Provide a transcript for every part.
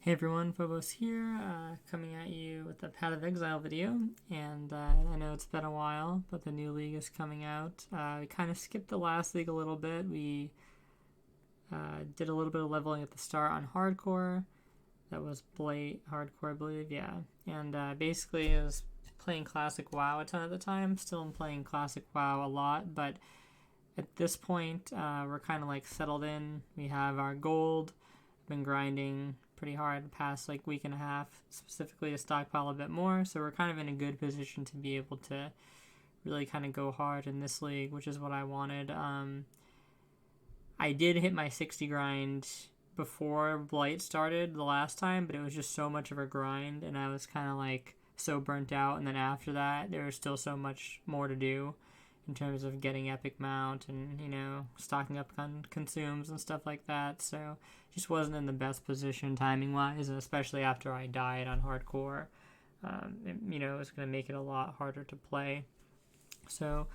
Hey everyone, Phobos here, coming at you with the Path of Exile video, and I know it's been a while, but the new league is coming out. We kind of skipped the last league a little bit. We did a little bit of leveling at the start on Hardcore. That was Blight Hardcore, I believe, yeah. And basically I was playing Classic WoW a ton at the time. Still am playing Classic WoW a lot, but at this point we're kind of like settled in. We have our gold. Been grinding pretty hard the past week and a half, specifically to stockpile a bit more, so we're kind of in a good position to be able to really kind of go hard in this league, which is what I wanted. I did hit my 60 grind before Blight started the last time, but it was just so much of a grind, and I was kind of like so burnt out, and then after that there was still so much more to do in terms of getting epic mount and, stocking up on consumes and stuff like that. So just wasn't in the best position timing wise, and especially after I died on hardcore, it was going to make it a lot harder to play. So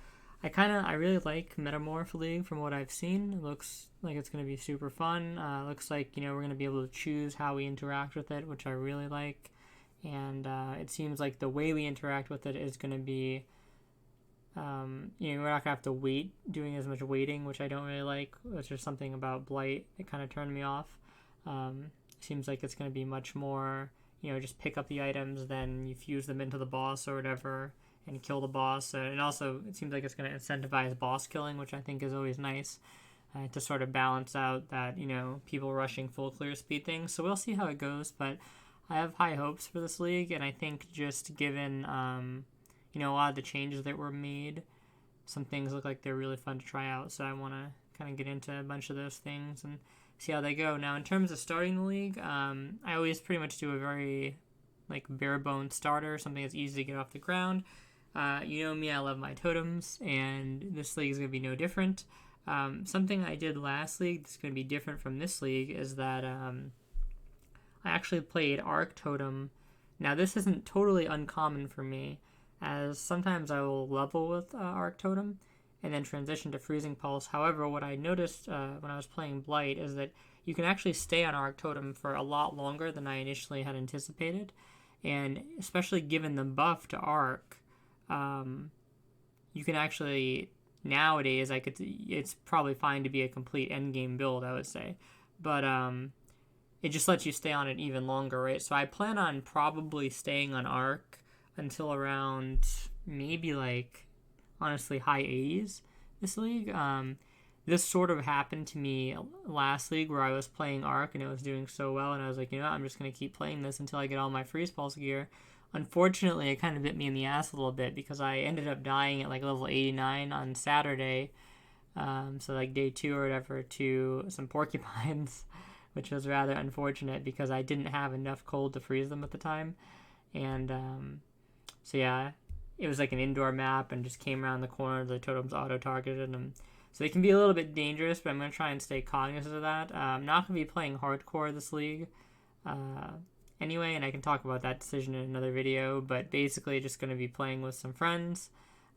I really like Metamorph League from what I've seen. It looks like it's going to be super fun. Looks like, we're going to be able to choose how we interact with it, which I really like. And it seems like the way we interact with it is going to be we're not gonna have to wait doing as much waiting, which I don't really like, which is something about Blight that kind of turned me off. Seems like it's going to be much more, just pick up the items, then you fuse them into the boss or whatever and kill the boss. And also it seems like it's going to incentivize boss killing, which I think is always nice to sort of balance out that, people rushing full clear speed things. So we'll see how it goes, but I have high hopes for this league, and I think just given a lot of the changes that were made, some things look like they're really fun to try out, so I want to kind of get into a bunch of those things and see how they go. Now, in terms of starting the league, I always pretty much do a very bare bones starter, something that's easy to get off the ground. Me, I love my totems, and this league is going to be no different. Something I did last league that's going to be different from this league is that I actually played Arc Totem. Now, this isn't totally uncommon for me, as sometimes I will level with Arc Totem and then transition to Freezing Pulse. However, what I noticed when I was playing Blight is that you can actually stay on Arc Totem for a lot longer than I initially had anticipated, and especially given the buff to Arc, you can actually, nowadays, it's probably fine to be a complete endgame build, I would say, but it just lets you stay on it even longer, right? So I plan on probably staying on Arc until around maybe honestly high 80s this league. This sort of happened to me last league where I was playing Arc and it was doing so well, and I was like, I'm just going to keep playing this until I get all my Freeze Pulse gear. Unfortunately, it kind of bit me in the ass a little bit because I ended up dying at level 89 on Saturday, so day 2 or whatever, to some porcupines, which was rather unfortunate because I didn't have enough cold to freeze them at the time. And so yeah, it was an indoor map and just came around the corner, the totems auto-targeted them. So they can be a little bit dangerous, but I'm going to try and stay cognizant of that. I'm not going to be playing hardcore this league anyway, and I can talk about that decision in another video, but basically just going to be playing with some friends.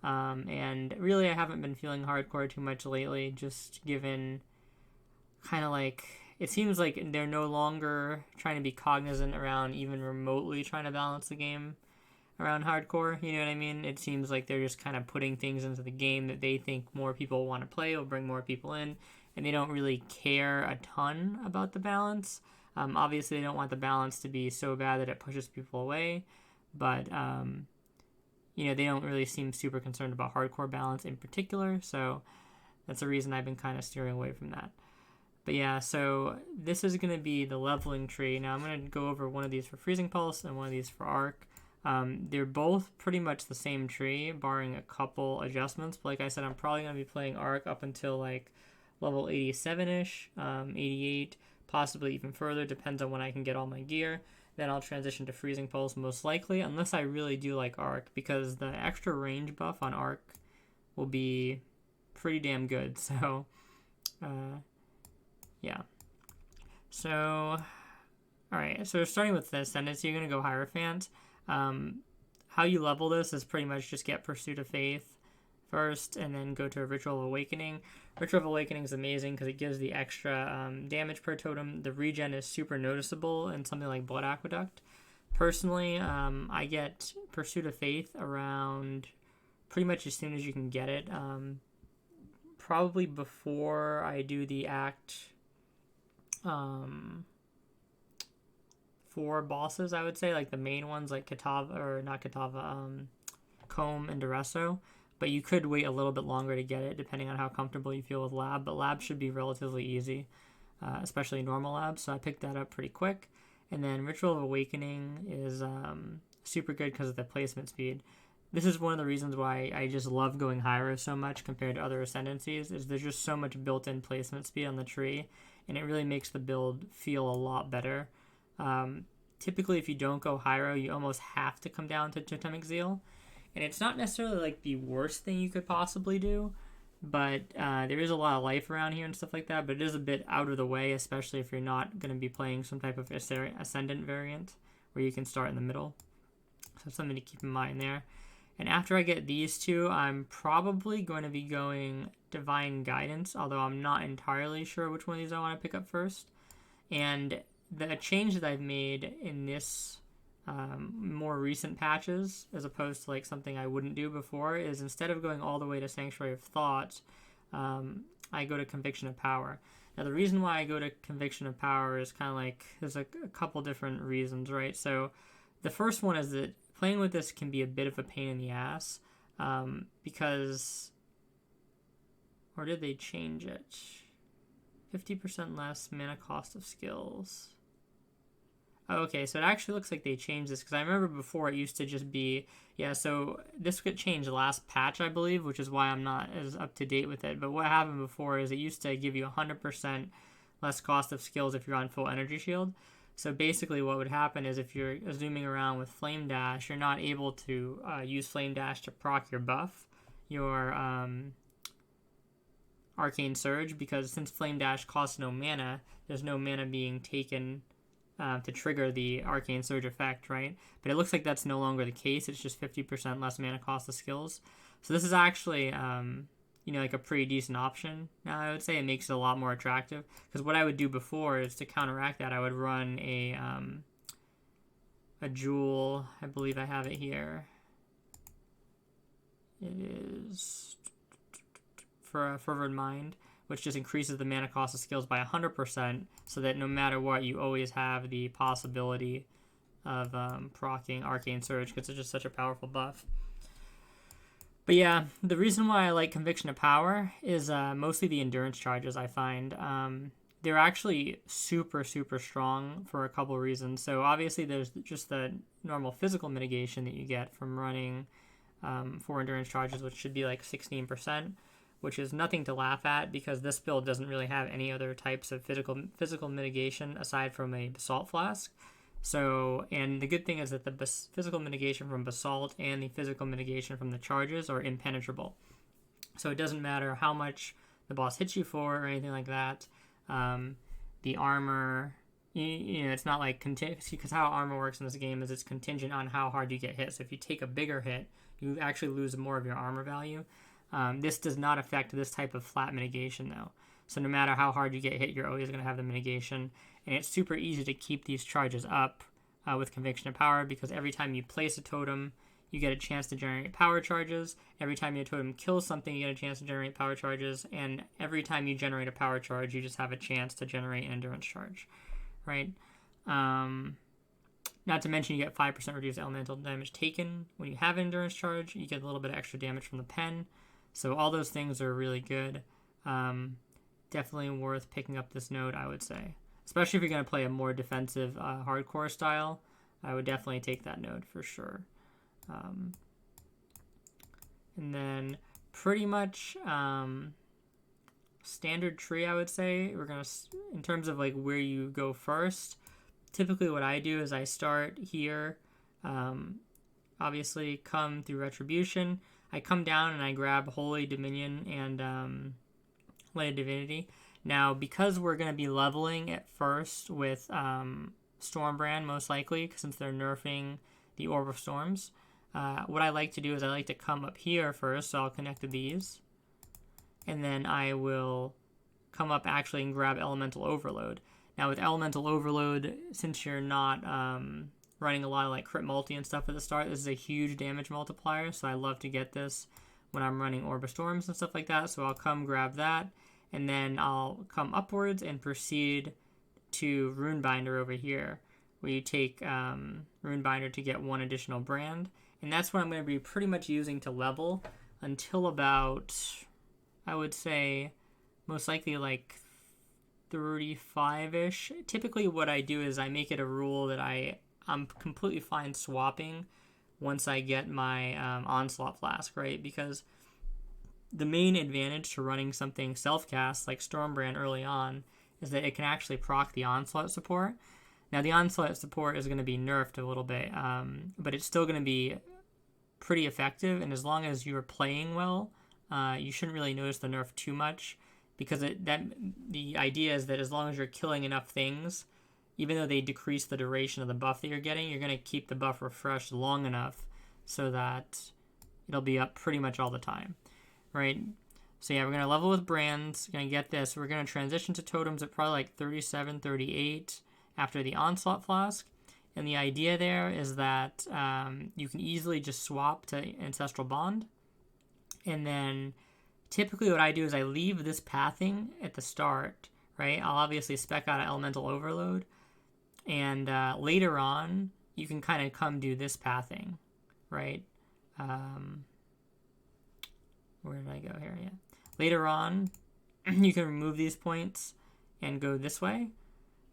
And really I haven't been feeling hardcore too much lately, just given it seems like they're no longer trying to be cognizant around even remotely trying to balance the game around hardcore, you know what I mean? It seems like they're just kind of putting things into the game that they think more people want to play, will bring more people in, and they don't really care a ton about the balance. Obviously, they don't want the balance to be so bad that it pushes people away, but, they don't really seem super concerned about hardcore balance in particular, so that's the reason I've been kind of steering away from that. But yeah, so this is going to be the leveling tree. Now I'm going to go over one of these for Freezing Pulse and one of these for Arc. They're both pretty much the same tree, barring a couple adjustments. But like I said, I'm probably going to be playing Arc up until level 87-ish, 88, possibly even further, depends on when I can get all my gear. Then I'll transition to Freezing Pulse most likely, unless I really do like Arc, because the extra range buff on Arc will be pretty damn good. So, yeah. So, alright, so starting with the Ascendancy, you're going to go Hierophant. How you level this is pretty much just get Pursuit of Faith first, and then go to a Ritual of Awakening. Ritual of Awakening is amazing because it gives the extra damage per totem. The regen is super noticeable in something like Blood Aqueduct. Personally, I get Pursuit of Faith around pretty much as soon as you can get it. Probably before I do the Act 4 bosses, I would say, like the main ones like Kitava, or not Kitava, Comb and Duresso. But you could wait a little bit longer to get it, depending on how comfortable you feel with Lab. But Lab should be relatively easy, especially normal Lab. So I picked that up pretty quick. And then Ritual of Awakening is super good because of the placement speed. This is one of the reasons why I just love going Hyro so much compared to other Ascendancies, is there's just so much built-in placement speed on the tree, and it really makes the build feel a lot better. Typically, if you don't go Hyro, you almost have to come down to Totemic Zeal. And it's not necessarily like the worst thing you could possibly do, but there is a lot of life around here and stuff like that, but it is a bit out of the way, especially if you're not going to be playing some type of Ascendant variant where you can start in the middle. So something to keep in mind there. And after I get these two, I'm probably going to be going Divine Guidance, although I'm not entirely sure which one of these I want to pick up first. And the change that I've made in this more recent patches, as opposed to like something I wouldn't do before, is instead of going all the way to Sanctuary of Thought, I go to Conviction of Power. Now the reason why I go to Conviction of Power is kind of like, there's a couple different reasons, right? So the first one is that playing with this can be a bit of a pain in the ass, because, or did they change it? 50% less mana cost of skills. Oh, okay, so it actually looks like they changed this, because I remember before it used to just be, yeah, so this got changed last patch, I believe, which is why I'm not as up to date with it. But what happened before is it used to give you 100% less cost of skills if you're on full energy shield. So basically what would happen is if you're zooming around with Flame Dash, you're not able to use Flame Dash to proc your buff, your Arcane Surge, because since Flame Dash costs no mana, there's no mana being taken to trigger the Arcane Surge effect, right? But it looks like that's no longer the case. It's just 50% less mana cost of skills. So this is actually, like a pretty decent option now, I would say. It makes it a lot more attractive. Because what I would do before is to counteract that, I would run a Jewel. I believe I have it here. It is for a Fervent Mind, which just increases the mana cost of skills by 100%, so that no matter what, you always have the possibility of proccing Arcane Surge, because it's just such a powerful buff. But yeah, the reason why I like Conviction of Power is mostly the endurance charges, I find. They're actually super, super strong for a couple reasons. So obviously there's just the normal physical mitigation that you get from running 4 endurance charges, which should be like 16%, which is nothing to laugh at, because this build doesn't really have any other types of physical mitigation aside from a Basalt Flask. So, and the good thing is that the physical mitigation from Basalt and the physical mitigation from the charges are impenetrable. So it doesn't matter how much the boss hits you for or anything like that. The armor, it's not like, because how armor works in this game is it's contingent on how hard you get hit. So if you take a bigger hit, you actually lose more of your armor value. This does not affect this type of flat mitigation though. So no matter how hard you get hit, you're always going to have the mitigation. And it's super easy to keep these charges up with Conviction of Power, because every time you place a totem, you get a chance to generate power charges. Every time your totem kills something, you get a chance to generate power charges. And every time you generate a power charge, you just have a chance to generate an endurance charge, right? Not to mention you get 5% reduced elemental damage taken. When you have an endurance charge, you get a little bit of extra damage from the pen. So all those things are really good. Definitely worth picking up this node, I would say. Especially if you're going to play a more defensive hardcore style, I would definitely take that node for sure. And then pretty much standard tree, I would say. We're going to, in terms of like where you go first, typically what I do is I start here, obviously come through Retribution. I come down and I grab Holy Dominion and Light of Divinity. Now, because we're going to be leveling at first with Stormbrand, most likely, since they're nerfing the Orb of Storms, what I like to do is I like to come up here first, so I'll connect these, and then I will come up actually and grab Elemental Overload. Now with Elemental Overload, since you're not running a lot of like crit multi and stuff at the start, this is a huge damage multiplier, so I love to get this when I'm running Orb of Storms and stuff like that. So I'll come grab that, and then I'll come upwards and proceed to Runebinder over here, where you take Runebinder to get 1 additional brand. And that's what I'm going to be pretty much using to level until about, I would say, most likely like 35-ish. Typically what I do is I make it a rule that I'm completely fine swapping once I get my Onslaught Flask, right? Because the main advantage to running something self-cast like Stormbrand early on is that it can actually proc the Onslaught support. Now the Onslaught support is going to be nerfed a little bit, but it's still going to be pretty effective, and as long as you're playing well, you shouldn't really notice the nerf too much, because the idea is that as long as you're killing enough things, even though they decrease the duration of the buff that you're getting, you're going to keep the buff refreshed long enough so that it'll be up pretty much all the time, right? So yeah, we're going to level with brands, going to get this. We're going to transition to totems at probably like 37, 38 after the Onslaught Flask. And the idea there is that you can easily just swap to Ancestral Bond. And then typically what I do is I leave this pathing at the start, right? I'll obviously spec out an Elemental Overload. And later on, you can kind of come do this pathing, right? Where did I go here? Yeah. Later on, you can remove these points and go this way.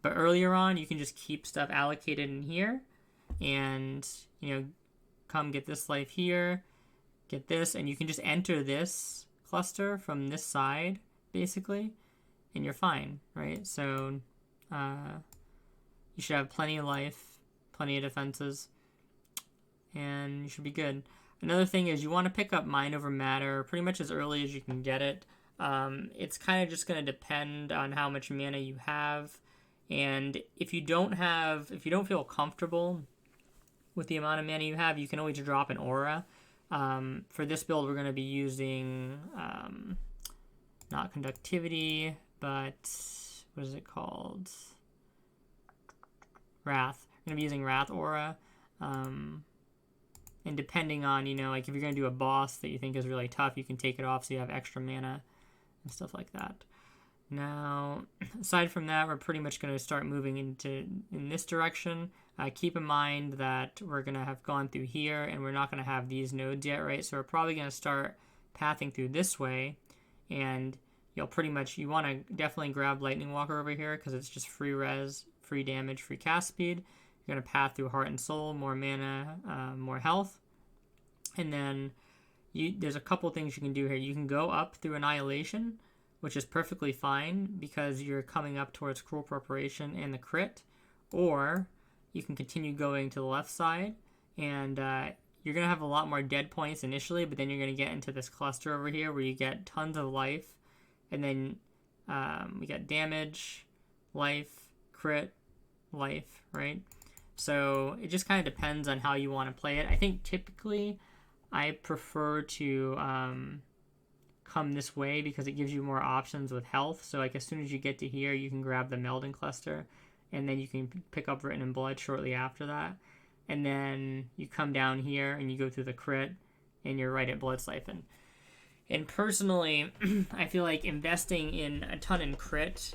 But earlier on, you can just keep stuff allocated in here and, come get this life here, get this, and you can just enter this cluster from this side, basically, and you're fine, right? So, you should have plenty of life, plenty of defenses, and you should be good. Another thing is you want to pick up Mind Over Matter pretty much as early as you can get it. It's kind of just going to depend on how much mana you have. And if you don't feel comfortable with the amount of mana you have, you can always drop an aura. For this build, we're going to be using not conductivity, but what is it called? Wrath. We're going to be using Wrath aura. And depending on, like if you're going to do a boss that you think is really tough, you can take it off so you have extra mana and stuff like that. Now, aside from that, we're pretty much going to start moving in this direction. Keep in mind that we're going to have gone through here, and we're not going to have these nodes yet, right? So we're probably going to start pathing through this way, and you want to definitely grab Lightning Walker over here because it's just free res, free damage, free cast speed. You're going to path through Heart and Soul, more mana, more health. And then there's a couple things you can do here. You can go up through Annihilation, which is perfectly fine because you're coming up towards Cruel Preparation and the crit. Or you can continue going to the left side, and you're going to have a lot more dead points initially, but then you're going to get into this cluster over here where you get tons of life. And then we got damage, life, crit, life, right? So it just kind of depends on how you want to play it. I think typically I prefer to come this way because it gives you more options with health. So like as soon as you get to here, you can grab the Melding Cluster, and then you can pick up Written in Blood shortly after that. And then you come down here and you go through the crit, and you're right at Blood Siphon. And personally, I feel like investing in a ton in crit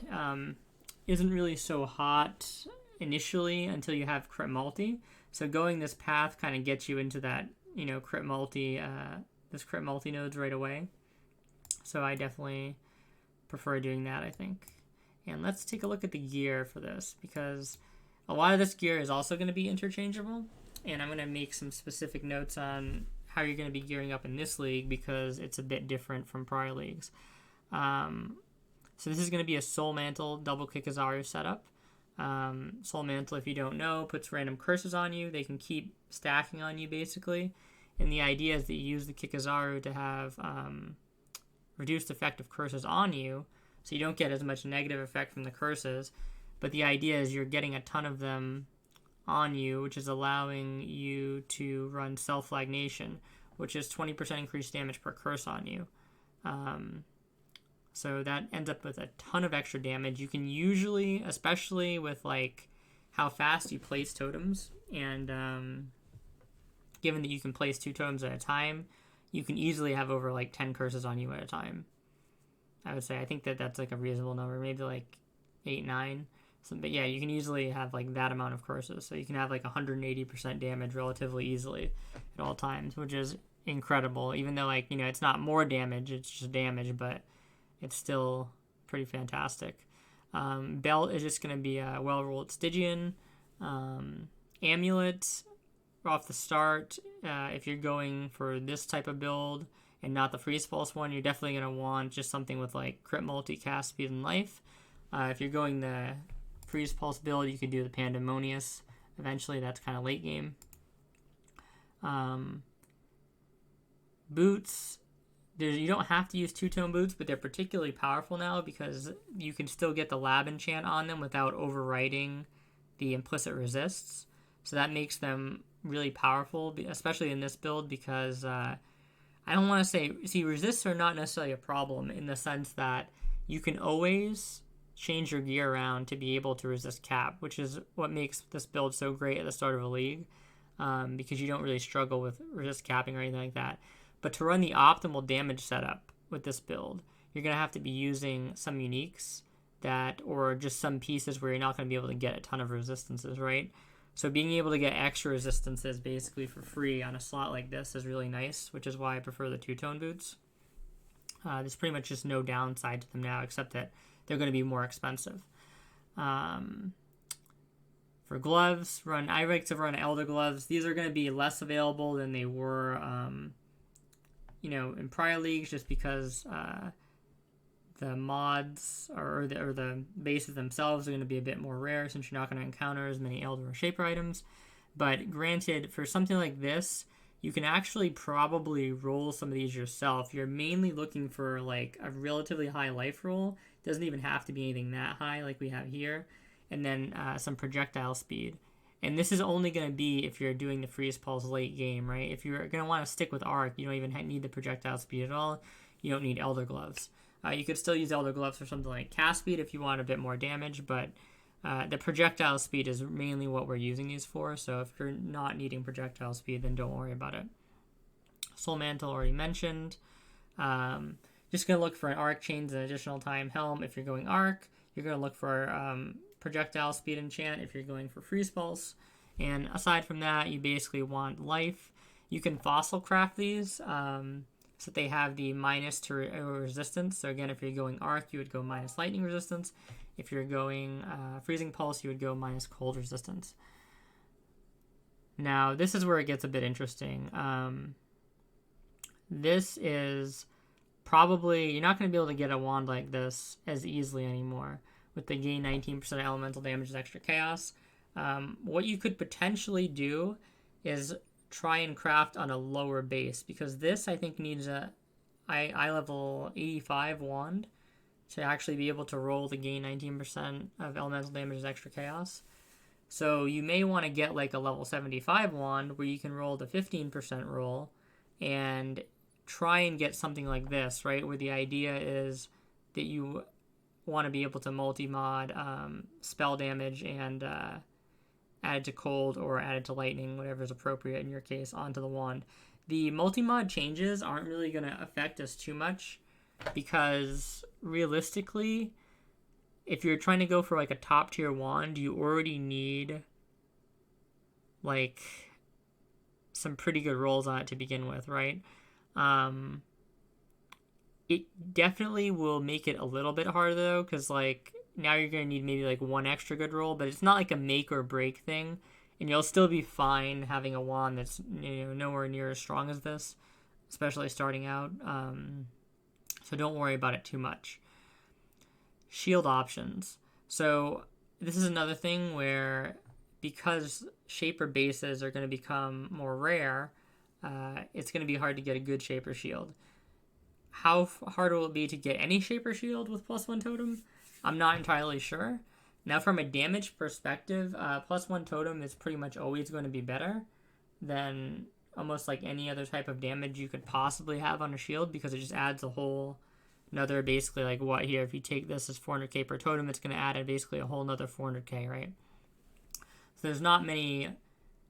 isn't really so hot initially until you have crit multi. So going this path kind of gets you into that, crit multi, this crit multi nodes right away. So I definitely prefer doing that, I think. And let's take a look at the gear for this, because a lot of this gear is also going to be interchangeable, and I'm going to make some specific notes on how you're going to be gearing up in this league because it's a bit different from prior leagues. So this is going to be a Soul Mantle double Kikazaru setup. Soul Mantle, if you don't know, puts random curses on you. They can keep stacking on you, basically. And the idea is that you use the Kikazaru to have reduced effect of curses on you, so you don't get as much negative effect from the curses. But the idea is you're getting a ton of them on you, which is allowing you to run Self-Flagnation, which is 20% increased damage per curse on you. So that ends up with a ton of extra damage. You can usually, especially with like how fast you place totems, and given that you can place 2 totems at a time, you can easily have over like 10 curses on you at a time. I would say I think that's like a reasonable number, maybe like 8, 9. So, but yeah, you can easily have like that amount of curses. So you can have like 180% damage relatively easily at all times, which is incredible. Even though like, it's not more damage, it's just damage, but it's still pretty fantastic. Belt is just going to be a well-rolled Stygian. Amulet off the start, if you're going for this type of build and not the freeze pulse one, you're definitely going to want just something with like crit multi, cast speed, and life. If you're going the freeze pulse build, you could do the Pandemonious. Eventually, that's kind of late game. Boots, you don't have to use two-tone boots, but they're particularly powerful now because you can still get the lab enchant on them without overriding the implicit resists. So that makes them really powerful, especially in this build, because I don't want to see resists are not necessarily a problem in the sense that you can always change your gear around to be able to resist cap, which is what makes this build so great at the start of a league, because you don't really struggle with resist capping or anything like that. But to run the optimal damage setup with this build, you're going to have to be using some uniques or just some pieces where you're not going to be able to get a ton of resistances, right? So being able to get extra resistances basically for free on a slot like this is really nice, which is why I prefer the two-tone boots. There's pretty much just no downside to them now, except that they're going to be more expensive. For gloves, I like to run Elder gloves. These are going to be less available than they were, in prior leagues, just because the mods or the bases themselves are going to be a bit more rare since you're not going to encounter as many Elder or Shaper items. But granted, for something like this, you can actually probably roll some of these yourself. You're mainly looking for like a relatively high life roll. It doesn't even have to be anything that high like we have here. And then some projectile speed. And this is only going to be if you're doing the freeze pulse late game, right? If you're going to want to stick with arc, you don't even need the projectile speed at all. You don't need Elder gloves. You could still use Elder gloves for something like cast speed if you want a bit more damage, but the projectile speed is mainly what we're using these for. So if you're not needing projectile speed, then don't worry about it. Soul Mantle already mentioned. Just going to look for an arc chains and additional time helm if you're going arc. You're going to look for projectile speed enchant if you're going for freeze pulse. And aside from that, you basically want life. You can fossil craft these so that they have the minus to resistance. So again, if you're going arc, you would go minus lightning resistance. If you're going freezing pulse, you would go minus cold resistance. Now, this is where it gets a bit interesting. This is probably, you're not going to be able to get a wand like this as easily anymore with the gain 19% elemental damage as extra chaos. What you could potentially do is try and craft on a lower base, because this I think needs a eye level 85 wand to actually be able to roll the gain 19% of elemental damage as extra chaos. So you may want to get like a level 75 wand where you can roll the 15% roll and try and get something like this, right? Where the idea is that you want to be able to multi-mod spell damage and add to cold or add to lightning, whatever is appropriate in your case, onto the wand. The multi-mod changes aren't really going to affect us too much because realistically, if you're trying to go for like a top tier wand, you already need like some pretty good rolls on it to begin with, right? It definitely will make it a little bit harder though, because like now you're going to need maybe like one extra good roll, but it's not like a make or break thing, and you'll still be fine having a wand that's nowhere near as strong as this, especially starting out. So don't worry about it too much. Shield options. So this is another thing where, because Shaper bases are going to become more rare, it's going to be hard to get a good Shaper shield. How hard will it be to get any Shaper shield with +1 totem? I'm not entirely sure, Now, from a damage perspective, +1 totem is pretty much always going to be better than almost like any other type of damage you could possibly have on a shield, because it just adds a whole another, basically, like what here, if you take this as 400k per totem, it's going to add basically a whole another 400k, right? So there's not many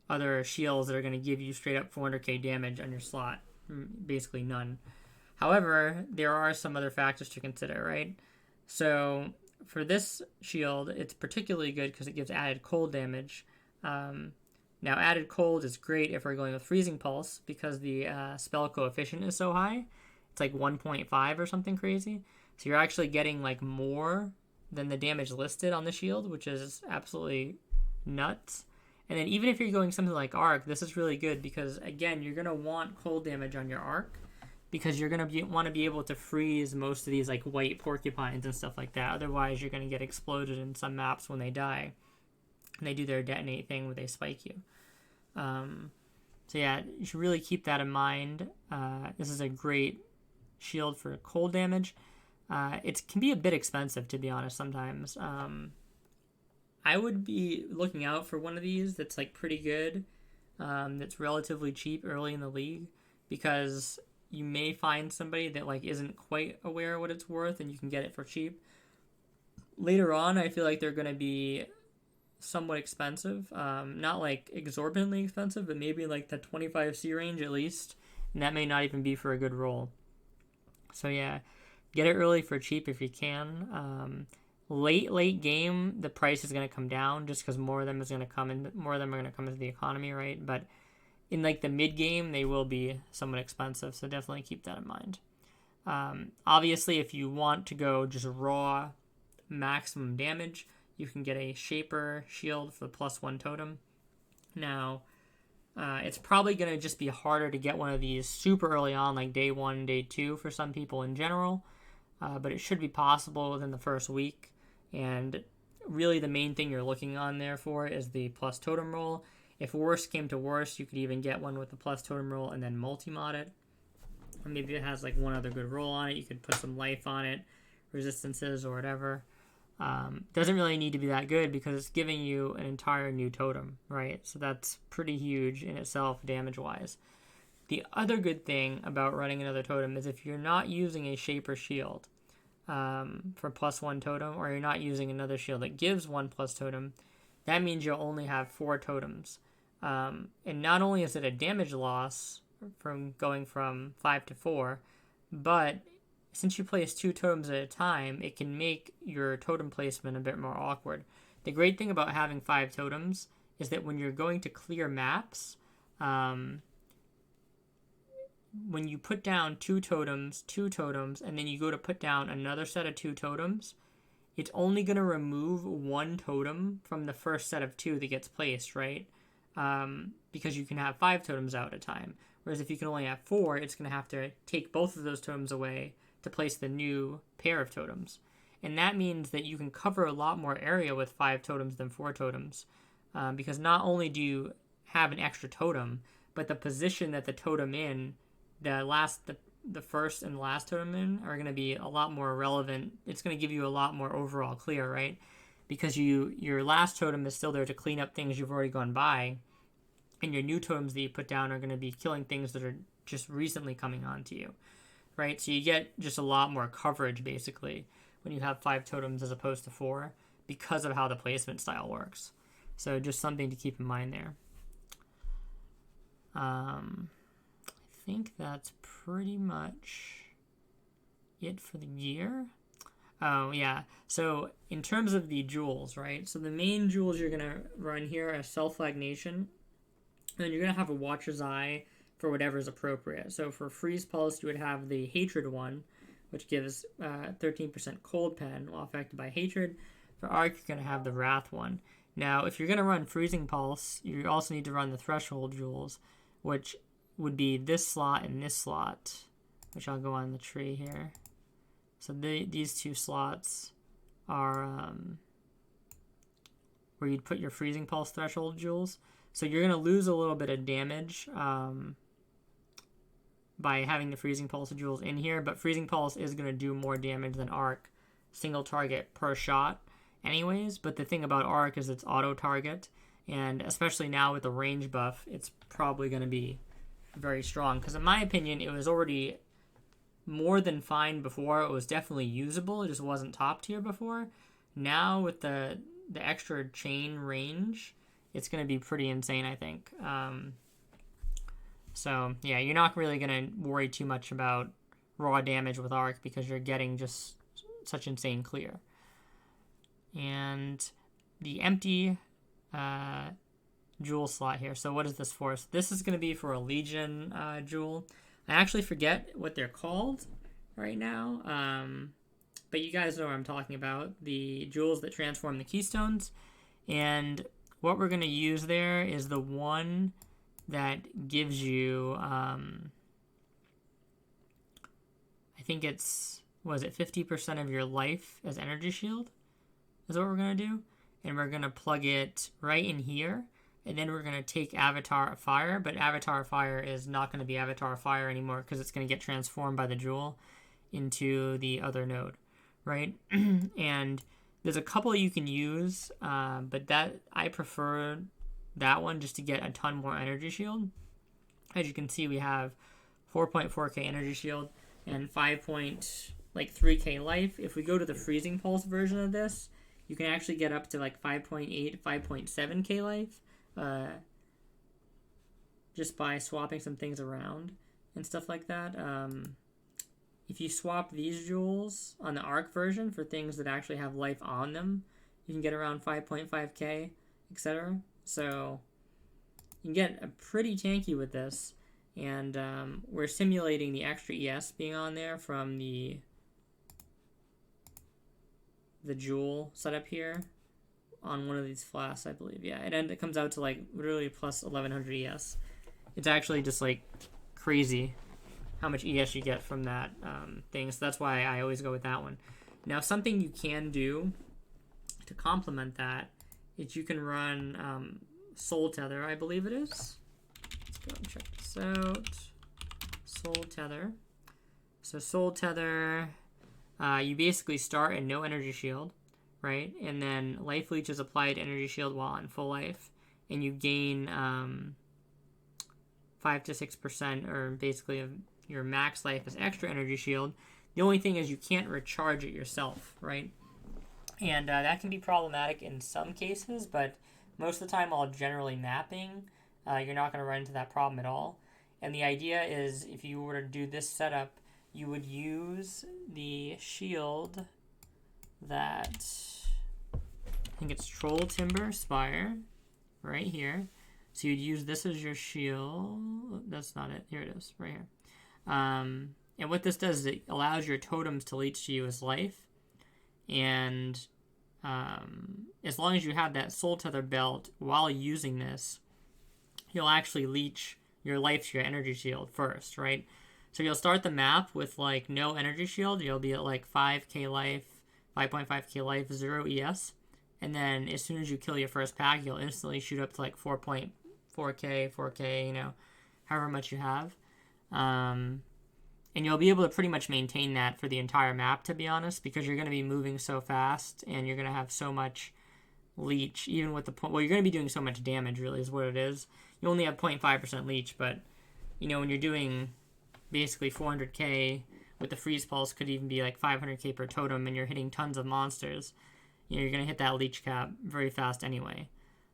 other shields that are going to give you straight up 400k damage on your slot. Basically none. However, there are some other factors to consider, right? So for this shield, it's particularly good because it gives added cold damage. Now, added cold is great if we're going with Freezing Pulse, because the spell coefficient is so high. It's like 1.5 or something crazy. So you're actually getting like more than the damage listed on the shield, which is absolutely nuts. And then even if you're going something like Arc, this is really good because, again, you're going to want cold damage on your Arc, because you're going to want to be able to freeze most of these like white porcupines and stuff like that. Otherwise, you're going to get exploded in some maps when they die. And they do their detonate thing where they spike you. So yeah, you should really keep that in mind. This is a great shield for cold damage. It can be a bit expensive, to be honest, sometimes. I would be looking out for one of these that's like pretty good, that's relatively cheap early in the league, because you may find somebody that like isn't quite aware of what it's worth, and you can get it for cheap. Later on, I feel like they're going to be somewhat expensive, not like exorbitantly expensive, but maybe like the 25C range at least, and that may not even be for a good roll. So yeah, get it early for cheap if you can. Late game, the price is going to come down just because more of them is going to come in, more of them are going to come into the economy, right? But in like the mid game, they will be somewhat expensive, so definitely keep that in mind. Obviously, if you want to go just raw maximum damage, you can get a Shaper shield for the +1 totem. Now, it's probably going to just be harder to get one of these super early on, like day 1, day 2 for some people in general, but it should be possible within the first week. And really the main thing you're looking on there for is the plus totem roll. If worse came to worse, you could even get one with the plus totem roll and then multi-mod it. Or maybe it has like one other good roll on it. You could put some life on it, resistances or whatever. Doesn't really need to be that good because it's giving you an entire new totem, right? So that's pretty huge in itself damage-wise. The other good thing about running another totem is if you're not using a Shaper shield for +1 totem, or you're not using another shield that gives 1 plus totem, that means you'll only have 4 totems. And not only is it a damage loss from going from 5 to 4, but since you place 2 totems at a time, it can make your totem placement a bit more awkward. The great thing about having 5 totems is that when you're going to clear maps, when you put down 2 totems, and then you go to put down another set of 2 totems, it's only going to remove 1 totem from the first set of 2 that gets placed, right? Because you can have 5 totems out at a time. Whereas if you can only have 4, it's going to have to take both of those totems away to place the new pair of totems. And that means that you can cover a lot more area with 5 totems than 4 totems. Because not only do you have an extra totem, but the position that the totem in, the first and last totem in, are going to be a lot more relevant. It's going to give you a lot more overall clear, right? Because your last totem is still there to clean up things you've already gone by, and your new totems that you put down are going to be killing things that are just recently coming onto you, right? So you get just a lot more coverage, basically, when you have 5 totems as opposed to 4, because of how the placement style works. So just something to keep in mind there. I think that's pretty much it for the gear. Oh, yeah. So in terms of the jewels, right? So the main jewels you're going to run here are Self-Flagnation. And then you're going to have a Watcher's Eye for whatever's appropriate. So for Freeze Pulse, you would have the Hatred one, which gives 13% cold pen while affected by Hatred. For Arc, you're going to have the Wrath one. Now, if you're going to run Freezing Pulse, you also need to run the Threshold jewels, which would be this slot and this slot, which I'll go on the tree here. So these 2 slots are where you'd put your Freezing Pulse Threshold jewels. So you're going to lose a little bit of damage by having the Freezing Pulse jewels in here, but Freezing Pulse is going to do more damage than Arc, single target per shot, anyways, but the thing about Arc is it's auto-target, and especially now with the range buff, it's probably going to be very strong, because in my opinion, it was already more than fine before. It was definitely usable, it just wasn't top tier before. Now with the extra chain range, it's going to be pretty insane, I think. So yeah, you're not really going to worry too much about raw damage with Arc because you're getting just such insane clear. And the empty jewel slot here. So what is this for? So this is going to be for a Legion jewel. I actually forget what they're called right now, but you guys know what I'm talking about. The jewels that transform the keystones. And what we're going to use there is the one that gives you, I think it's, was it 50% of your life as energy shield? Is what we're going to do. And we're going to plug it right in here. And then we're going to take Avatar Fire, but Avatar Fire is not going to be Avatar Fire anymore because it's going to get transformed by the jewel into the other node, right? And there's a couple you can use, but that I prefer that one just to get a ton more energy shield. As you can see, we have 4.4k energy shield and 5.3k life. If we go to the Freezing Pulse version of this, you can actually get up to like 5.8, 5.7k life. Just by swapping some things around and stuff like that. If you swap these jewels on the Arc version for things that actually have life on them, you can get around 5.5k, etc. So you can get a pretty tanky with this. And we're simulating the extra ES being on there from the jewel setup here. On one of these flasks, I believe. Yeah, it comes out to like literally plus 1100 ES. It's actually just like crazy how much ES you get from that thing. So that's why I always go with that one. Now, something you can do to complement that is you can run Soul Tether, I believe it is. Let's go and check this out. Soul Tether. So Soul Tether, you basically start at no energy shield. Right, and then Life Leech is applied to energy shield while on full life, and you gain 5 to 6%, or basically of your max life as extra energy shield. The only thing is you can't recharge it yourself, right? And that can be problematic in some cases, but most of the time while generally mapping, you're not going to run into that problem at all. And the idea is if you were to do this setup, you would use the shield that, I think it's Troll Timber Spire, right here. So you'd use this as your shield. That's not it. Here it is, right here. And what this does is it allows your totems to leech to you as life. And as long as you have that Soul Tether belt while using this, you'll actually leech your life to your energy shield first, right? So you'll start the map with like no energy shield. You'll be at like 5k life, 5.5k life, 0 ES. And then as soon as you kill your first pack, you'll instantly shoot up to like 4k, you know, however much you have. And you'll be able to pretty much maintain that for the entire map, to be honest, because you're going to be moving so fast and you're going to have so much leech, even with the point. Well, you're going to be doing so much damage, really, is what it is. You only have 0.5% leech, but, you know, when you're doing basically 400k, with the freeze pulse could even be like 500k per totem, and you're hitting tons of monsters, you know, you're going to hit that leech cap very fast anyway.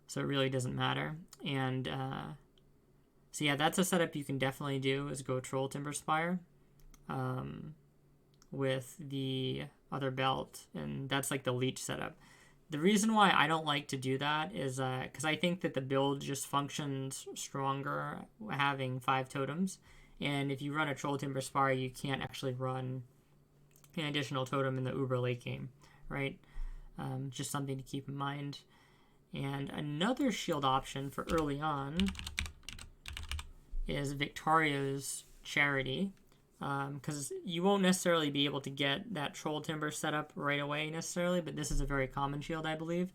So it really doesn't matter. And so yeah, that's a setup you can definitely do, is go Troll Timber Spire with the other belt, and that's like the leech setup. The reason why I don't like to do that is because I think that the build just functions stronger having 5 totems. And if you run a Troll Timber Spire, you can't actually run an additional totem in the Uber late game, right? Just something to keep in mind. And another shield option for early on is Victoria's Charity, because you won't necessarily be able to get that Troll Timber setup right away necessarily, but this is a very common shield, I believe.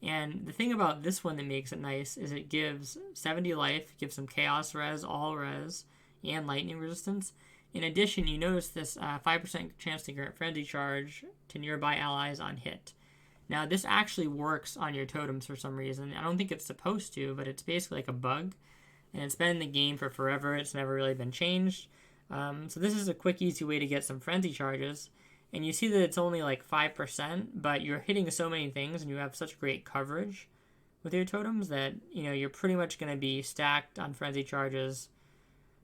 And the thing about this one that makes it nice is it gives 70 life, gives some Chaos Res, All Res, and lightning resistance. In addition, you notice this 5% chance to grant frenzy charge to nearby allies on hit. Now, this actually works on your totems for some reason. I don't think it's supposed to, but it's basically like a bug. And it's been in the game for forever. It's never really been changed. So this is a quick, easy way to get some frenzy charges. And you see that it's only like 5%, but you're hitting so many things and you have such great coverage with your totems that, you're pretty much going to be stacked on frenzy charges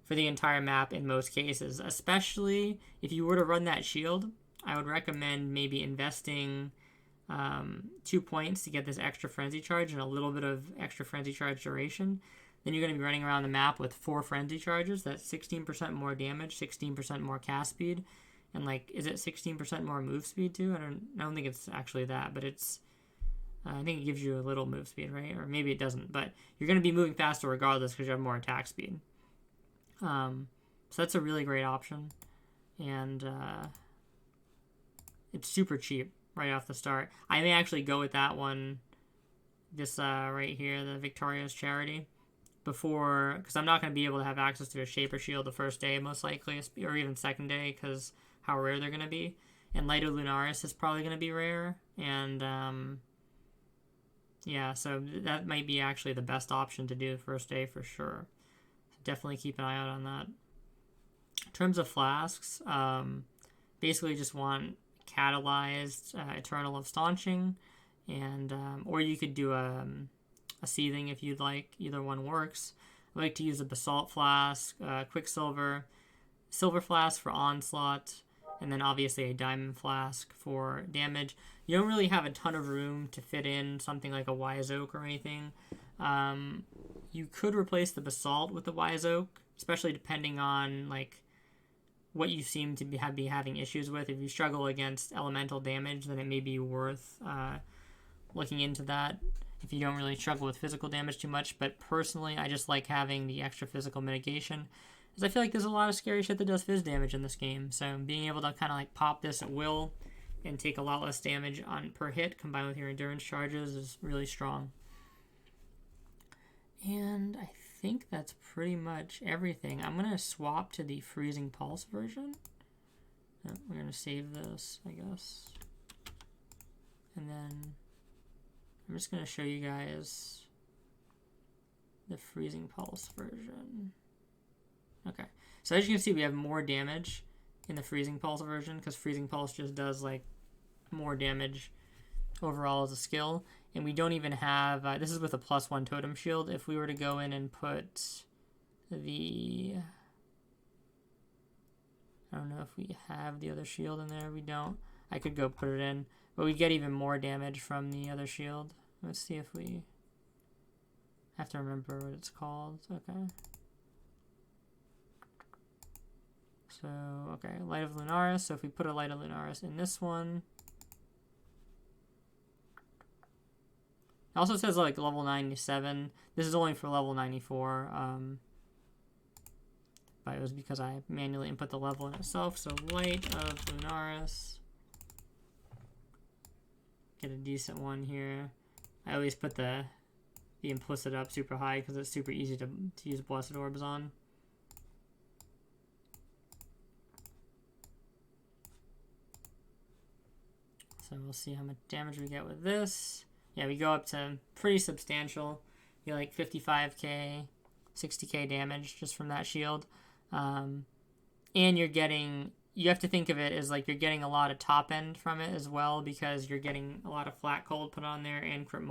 for the entire map in most cases. Especially if you were to run that shield, I would recommend maybe investing 2 points to get this extra frenzy charge and a little bit of extra frenzy charge duration. Then you're going to be running around the map with 4 frenzy charges. That's 16% more damage, 16% more cast speed, and is it 16% more move speed too? I don't think it's actually that, but it's I think it gives you a little move speed, right? Or maybe it doesn't, but you're going to be moving faster regardless because you have more attack speed. So that's a really great option, and it's super cheap right off the start. I may actually go with that one, this right here, the Victoria's Charity, before, because I'm not going to be able to have access to a Shaper Shield the first day, most likely, or even second day, because how rare they're going to be. And Light of Lunaris is probably going to be rare, and yeah, so that might be actually the best option to do the first day for sure. So definitely keep an eye out on that. In terms of flasks, basically just want catalyzed Eternal of Staunching, and or you could do a seething if you'd like. Either one works. I like to use a Basalt Flask, Quicksilver, Silver Flask for Onslaught, and then obviously a Diamond Flask for damage. You don't really have a ton of room to fit in something like a Wise Oak or anything. You could replace the Basalt with the Wise Oak, especially depending on what you seem to be having issues with. If you struggle against elemental damage, then it may be worth looking into that if you don't really struggle with physical damage too much. But personally, I just like having the extra physical mitigation, because I feel like there's a lot of scary shit that does phys damage in this game. So being able to kind of pop this at will and take a lot less damage on per hit combined with your endurance charges is really strong. And I think that's pretty much everything. I'm going to swap to the Freezing Pulse version. We're going to save this, I guess. And then I'm just going to show you guys the Freezing Pulse version. Okay. So as you can see, we have more damage in the Freezing Pulse version, because Freezing Pulse just does more damage overall as a skill. And we don't even have, this is with a +1 totem shield. If we were to go in and put the, I don't know if we have the other shield in there. We don't. I could go put it in, but we get even more damage from the other shield. Let's see if we have to remember what it's called. Okay. So, okay, Light of Lunaris. So if we put a Light of Lunaris in this one, it also says level 97. This is only for level 94. But it was because I manually input the level in itself. So Light of Lunaris. Get a decent one here. I always put the implicit up super high because it's super easy to use Blessed Orbs on. So we'll see how much damage we get with this. Yeah, we go up to pretty substantial. You 55k, 60k damage just from that shield. And you're getting, you have to think of it as you're getting a lot of top end from it as well, because you're getting a lot of flat cold put on there and crit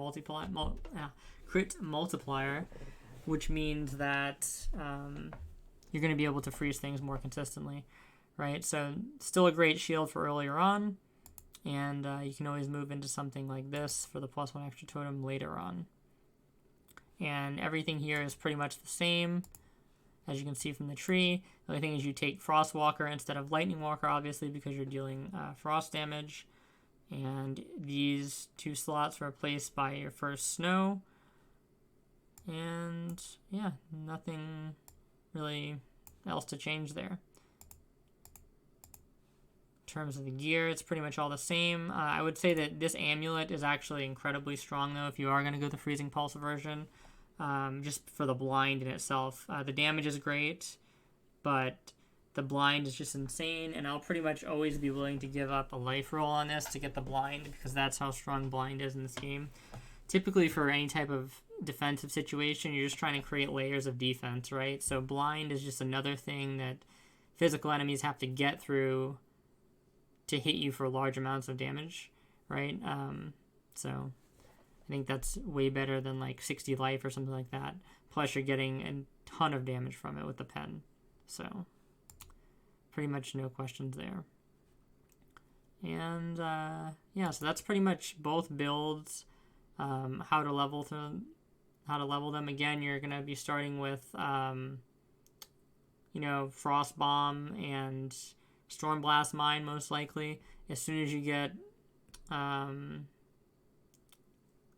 multiplier, which means that you're going to be able to freeze things more consistently, right? So still a great shield for earlier on. And you can always move into something like this for the +1 extra totem later on. And everything here is pretty much the same, as you can see from the tree. The only thing is you take Frostwalker instead of Lightning Walker, obviously, because you're dealing frost damage. And these 2 slots are replaced by your first snow. And yeah, nothing really else to change there. Terms of the gear, it's pretty much all the same. I would say that this amulet is actually incredibly strong, though, if you are going to go the Freezing Pulse version, just for the blind in itself. The damage is great, but The blind is just insane, and I'll pretty much always be willing to give up a life roll on this to get the blind, because that's how strong blind is in this game. Typically for any type of defensive situation, you're just trying to create layers of defense, right? So blind is just another thing that physical enemies have to get through to hit you for large amounts of damage, right? So I think that's way better than like 60 life or something like that. Plus you're getting a ton of damage from it with the pen. So pretty much no questions there. And yeah, so that's pretty much both builds. How to level them. Again, you're gonna be starting with Frost Bomb and Storm Blast Mine most likely. As soon as you get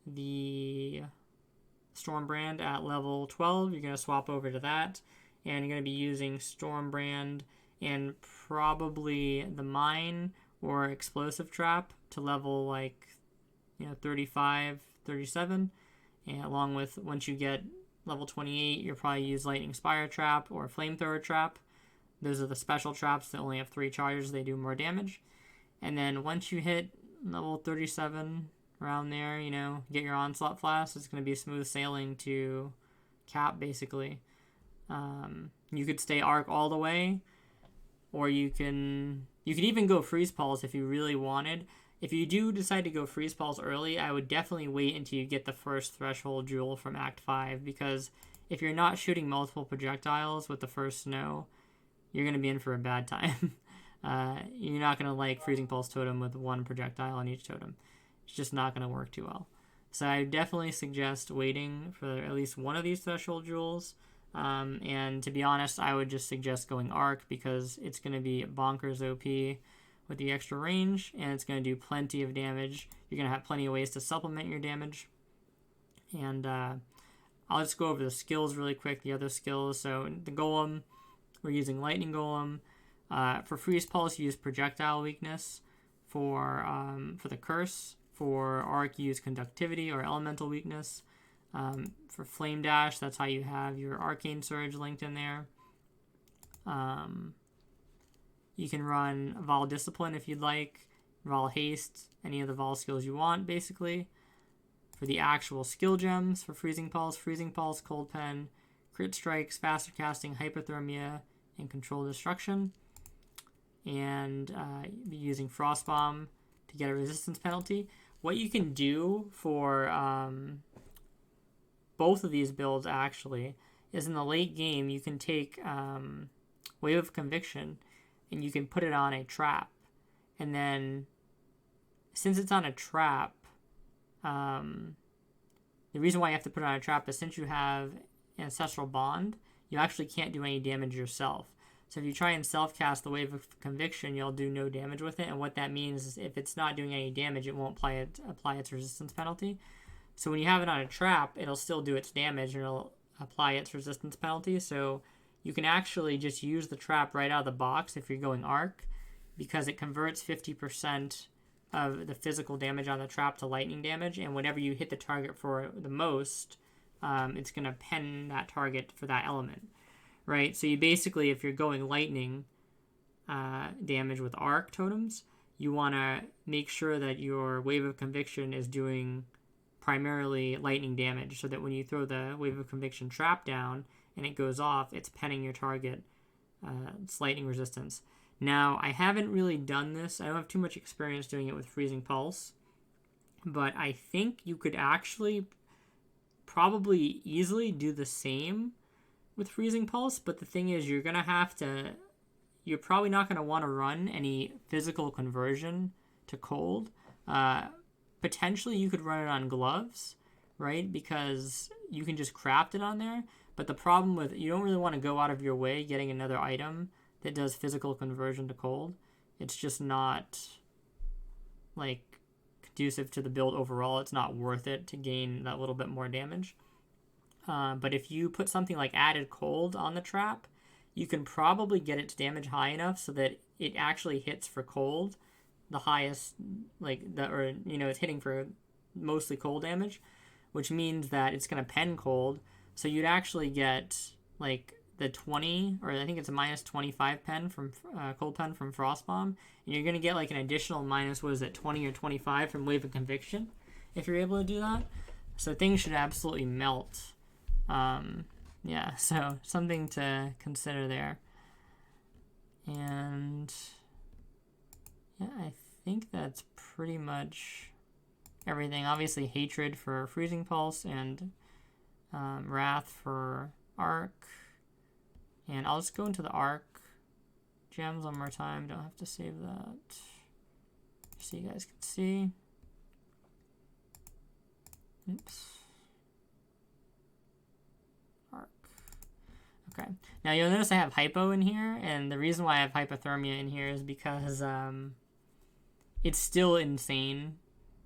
the Stormbrand at level 12, you're gonna swap over to that, and you're gonna be using Stormbrand and probably the Mine or Explosive Trap to level 35, 37, and along with, once you get level 28, you'll probably use Lightning Spire Trap or Flamethrower Trap. Those are the special traps that only have 3 charges. They do more damage. And then once you hit level 37, around there, get your Onslaught Flask, it's going to be smooth sailing to cap, basically. You could stay Arc all the way, or you could even go Freeze Pulse if you really wanted. If you do decide to go Freeze Pulse early, I would definitely wait until you get the first Threshold Jewel from Act 5, because if you're not shooting multiple projectiles with the first snow, you're going to be in for a bad time. You're not going to like Freezing Pulse Totem with 1 projectile on each totem. It's just not going to work too well. So I definitely suggest waiting for at least one of these Threshold Jewels. And to be honest, I would just suggest going Arc, because it's going to be bonkers OP with the extra range, and it's going to do plenty of damage. You're going to have plenty of ways to supplement your damage. And I'll just go over the skills really quick, the other skills. So the Golem, we're using Lightning Golem. For Freeze Pulse, you use Projectile Weakness. For the Curse, for Arc, you use Conductivity or Elemental Weakness. For Flame Dash, that's how you have your Arcane Surge linked in there. You can run Vol Discipline if you'd like, Vol Haste, any of the Vol skills you want, basically. For the actual skill gems, for Freezing Pulse, Cold Pen, Crit Strikes, Faster Casting, Hypothermia, and Control Destruction. And be using Frost Bomb to get a resistance penalty. What you can do for both of these builds, actually, is in the late game, you can take Wave of Conviction and you can put it on a trap. And then, since it's on a trap, the reason why you have to put it on a trap is since you have Ancestral Bond, you actually can't do any damage yourself. So if you try and self-cast the Wave of Conviction, you'll do no damage with it. And what that means is if it's not doing any damage, it won't apply its resistance penalty. So when you have it on a trap, it'll still do its damage and it'll apply its resistance penalty. So you can actually just use the trap right out of the box if you're going Arc, because it converts 50% of the physical damage on the trap to lightning damage, and whenever you hit the target for the most, it's going to pen that target for that element, right? So you basically, if you're going lightning damage with Arc totems, you want to make sure that your Wave of Conviction is doing primarily lightning damage, so that when you throw the Wave of Conviction trap down and it goes off, it's penning your target. It's lightning resistance. Now, I haven't really done this. I don't have too much experience doing it with Freezing Pulse, but I think you could actually probably easily do the same with Freezing Pulse, but the thing is, you're probably not going to want to run any physical conversion to cold. Potentially, you could run it on gloves, right? Because you can just craft it on there. But the problem with, you don't really want to go out of your way getting another item that does physical conversion to cold. It's just not conducive to the build overall. It's not worth it to gain that little bit more damage. But if you put something like added cold on the trap, you can probably get its damage high enough so that it actually hits for cold the highest, it's hitting for mostly cold damage, which means that it's going to pen cold. So you'd actually get the the 20, or I think it's a minus 25 pen from cold pen from Frostbomb, and you're going to get like an additional minus, what is it, 20 or 25 from Wave of Conviction, if you're able to do that. So things should absolutely melt. Yeah, so something to consider there. And yeah, I think that's pretty much everything. Obviously, Hatred for Freezing Pulse, and Wrath for Arc. And I'll just go into the Arc gems one more time. Don't have to save that. So you guys can see. Oops. Arc. Okay. Now you'll notice I have hypo in here, and the reason why I have hypothermia in here is because it's still insane.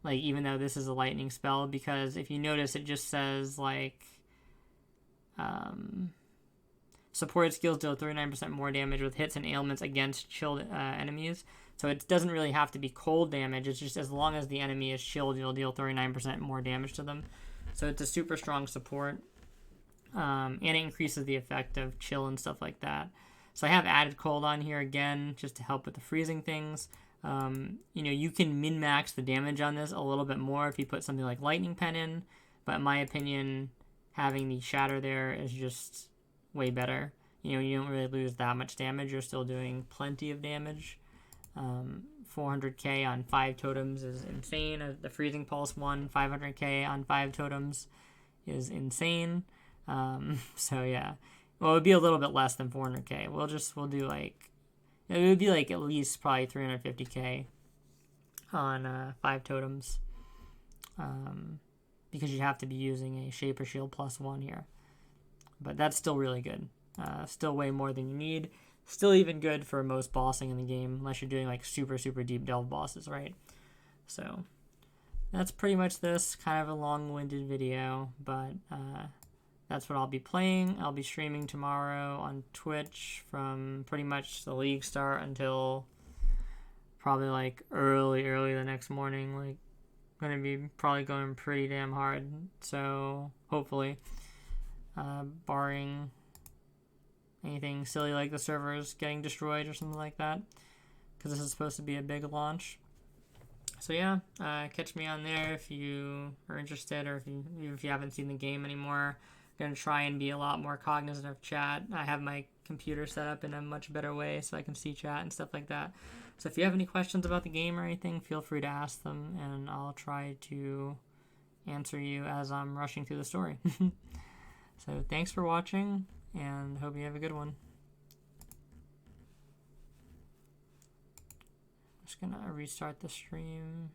Like, even though this is a lightning spell, because if you notice, it just says like support skills deal 39% more damage with hits and ailments against chilled enemies. So it doesn't really have to be cold damage. It's just as long as the enemy is chilled, you'll deal 39% more damage to them. So it's a super strong support. And it increases the effect of chill and stuff like that. So I have added cold on here again, just to help with the freezing things. You can min-max the damage on this a little bit more if you put something like Lightning Pen in. But in my opinion, having the Shatter there is just way better. You don't really lose that much damage. You're still doing plenty of damage. 400k on 5 totems is insane. The Freezing Pulse one, 500k on 5 totems is insane. So yeah. Well, it would be a little bit less than 400k. We'll do like, it would be like at least probably 350k on 5 totems. Because you have to be using a Shaper Shield +1 here. But that's still really good. Still way more than you need. Still even good for most bossing in the game, unless you're doing like super, super deep delve bosses, right? So that's pretty much this. Kind of a long-winded video, but that's what I'll be playing. I'll be streaming tomorrow on Twitch from pretty much the league start until probably like early the next morning. Like, gonna be probably going pretty damn hard. So hopefully, barring anything silly like the servers getting destroyed or something like that, because this is supposed to be a big launch. So yeah, catch me on there if you are interested, or if you haven't seen the game anymore. I'm gonna try and be a lot more cognizant of chat. I have my computer set up in a much better way so I can see chat and stuff like that. So if you have any questions about the game or anything, feel free to ask them, and I'll try to answer you as I'm rushing through the story. So thanks for watching, and hope you have a good one. Just gonna restart the stream.